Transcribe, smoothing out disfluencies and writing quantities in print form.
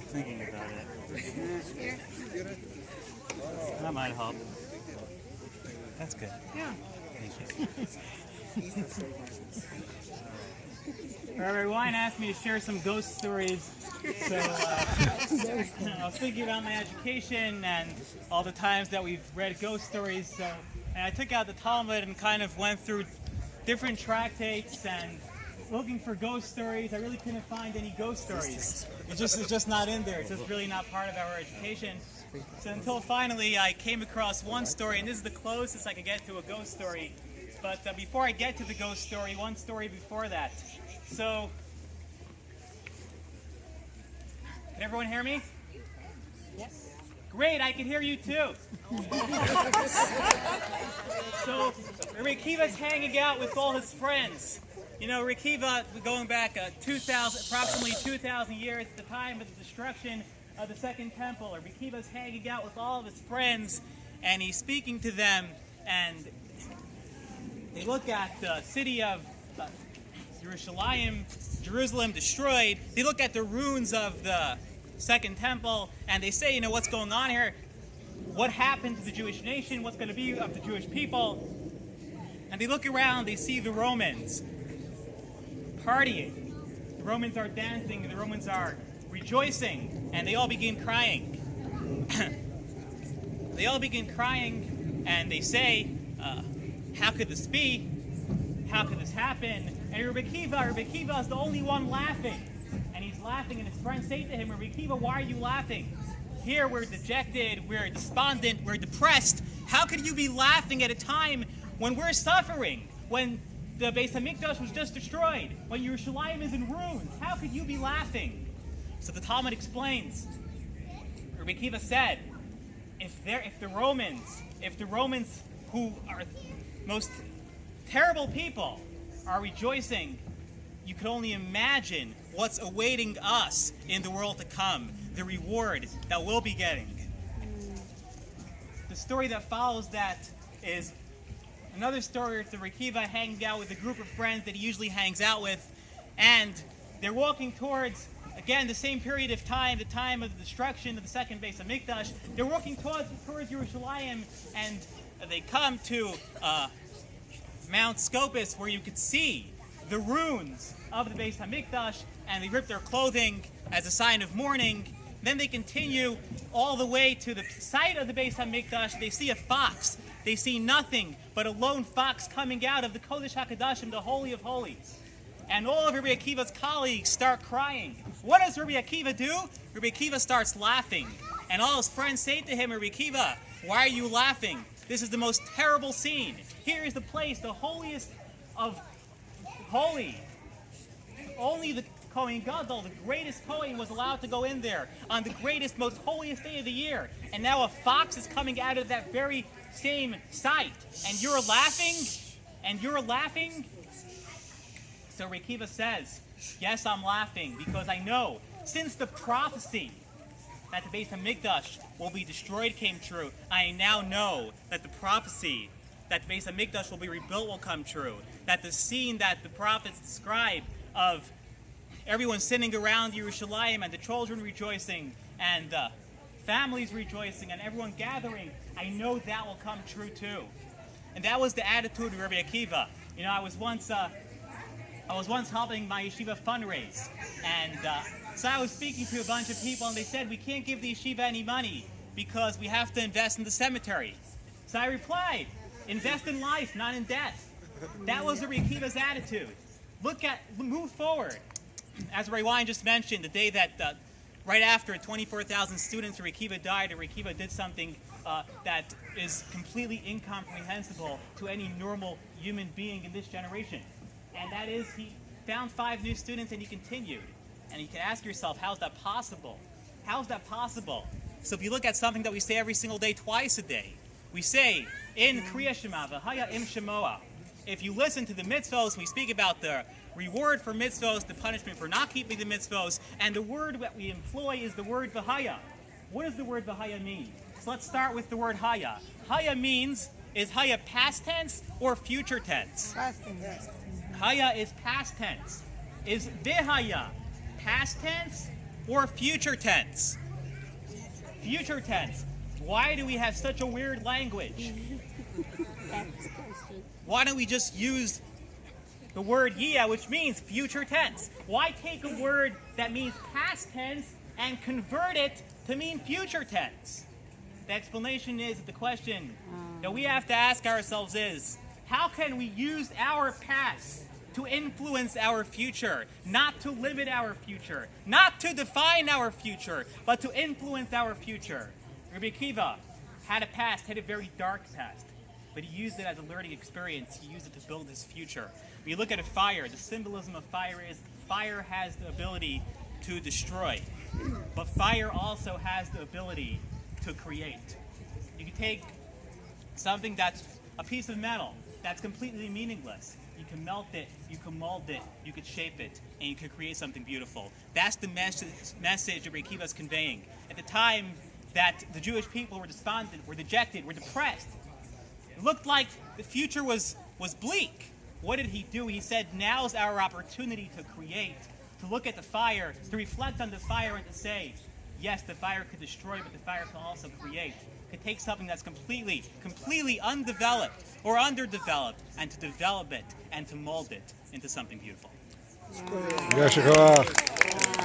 Thinking about it. That might help. That's good. Yeah. Thank you. Rabbi Wine asked me to share some ghost stories. So I was thinking about my education and all the times that we've read ghost stories. And I took out the Talmud and kind of went through different tractates and looking for ghost stories. I really couldn't find any ghost stories. It's just not in there. It's just really not part of our education. So until finally I came across one story, and this is the closest I could get to a ghost story. But before I get to the ghost story, one story before that. So, can everyone hear me? Yes. Great, I can hear you too. So, Rabbi Akiva's hanging out with all his friends. You know, Rabbi Akiva, going back approximately 2,000 years at the time of the destruction of the Second Temple, Rabbi Akiva's hanging out with all of his friends, and he's speaking to them, and they look at the city of Jerusalem destroyed. They look at the ruins of the Second Temple, and they say, you know, what's going on here? What happened to the Jewish nation? What's going to be of the Jewish people? And they look around, they see the Romans partying. The Romans are dancing, the Romans are rejoicing, and they all begin crying. They all begin crying, and they say, how could this be? How could this happen? And Rabbi Akiva is the only one laughing. And he's laughing, and his friends say to him, Rabbi Akiva, why are you laughing? Here we're dejected, we're despondent, we're depressed. How could you be laughing at a time when we're suffering? When the Beis HaMikdash was just destroyed? When Yerushalayim is in ruins? How could you be laughing? So the Talmud explains. Rabbi Akiva said, if the Romans who are most terrible people are rejoicing, you could only imagine what's awaiting us in the world to come, the reward that we'll be getting. The story that follows that is another story of Rabbi Akiva hanging out with a group of friends that he usually hangs out with, and they're walking towards, again, the same period of time, the time of the destruction of the second Beis HaMikdash. They're walking towards Yerushalayim, and they come to Mount Scopus, where you could see the ruins of the Beis HaMikdash, and they rip their clothing as a sign of mourning. Then they continue all the way to the site of the Beis HaMikdash. They see a fox. They see nothing but a lone fox coming out of the Kodesh HaKadoshim, the Holy of Holies. And all of Rabbi Akiva's colleagues start crying. What does Rabbi Akiva do? Rabbi Akiva starts laughing. And all his friends say to him, Rabbi Akiva, why are you laughing? This is the most terrible scene. Here is the place, the holiest of holy. Only the Kohen Gadol, the greatest Kohen, was allowed to go in there on the greatest, most holiest day of the year. And now a fox is coming out of that very same site. And you're laughing? And you're laughing? So Rabbi Akiva says, yes, I'm laughing because I know since the prophecy that the Beis HaMikdash will be destroyed came true, I now know that the prophecy that the Beis HaMikdash will be rebuilt will come true. That the scene that the prophets describe of everyone sitting around Yerushalayim and the children rejoicing and the families rejoicing and everyone gathering, I know that will come true too. And that was the attitude of Rabbi Akiva. You know, I was once helping my yeshiva fundraise, and so I was speaking to a bunch of people, and they said, we can't give the yeshiva any money because we have to invest in the cemetery. So I replied, invest in life, not in death. That was Rabbi Akiva's attitude. Move forward. As Ray Wine just mentioned, the day that, right after 24,000 students, Rabbi Akiva died, Rabbi Akiva did something that is completely incomprehensible to any normal human being in this generation. And that is, he found 5 new students and he continued. And you can ask yourself, how's that possible? How's that possible? So if you look at something that we say every single day, twice a day, we say, in Kriya Shema, V'haya im Shemoa. If you listen to the mitzvos, we speak about the reward for mitzvos, the punishment for not keeping the mitzvos, and the word that we employ is the word V'haya. What does the word V'haya mean? So let's start with the word haya. Haya means, is haya past tense or future tense? Past tense. Haya is past tense. Is vihaya past tense or future tense? Future tense. Why do we have such a weird language? That's the question. Why don't we just use the word yia, which means future tense? Why take a word that means past tense and convert it to mean future tense? The explanation is that the question that we have to ask ourselves is, how can we use our past to influence our future, not to limit our future, not to define our future, but to influence our future? Rabbi Akiva had a past, had a very dark past, but he used it as a learning experience. He used it to build his future. When you look at a fire, the symbolism of fire is fire has the ability to destroy, but fire also has the ability to create. You can take something that's a piece of metal that's completely meaningless. You can melt it, you can mold it, you can shape it, and you can create something beautiful. That's the message Rabbi Akiva is conveying. At the time that the Jewish people were despondent, were dejected, were depressed, it looked like the future was bleak. What did he do? He said, now's our opportunity to create, to look at the fire, to reflect on the fire and to say, yes, the fire could destroy, but the fire can also create. Could take something that's completely undeveloped or underdeveloped and to develop it and to mold it into something beautiful. יישר כוח.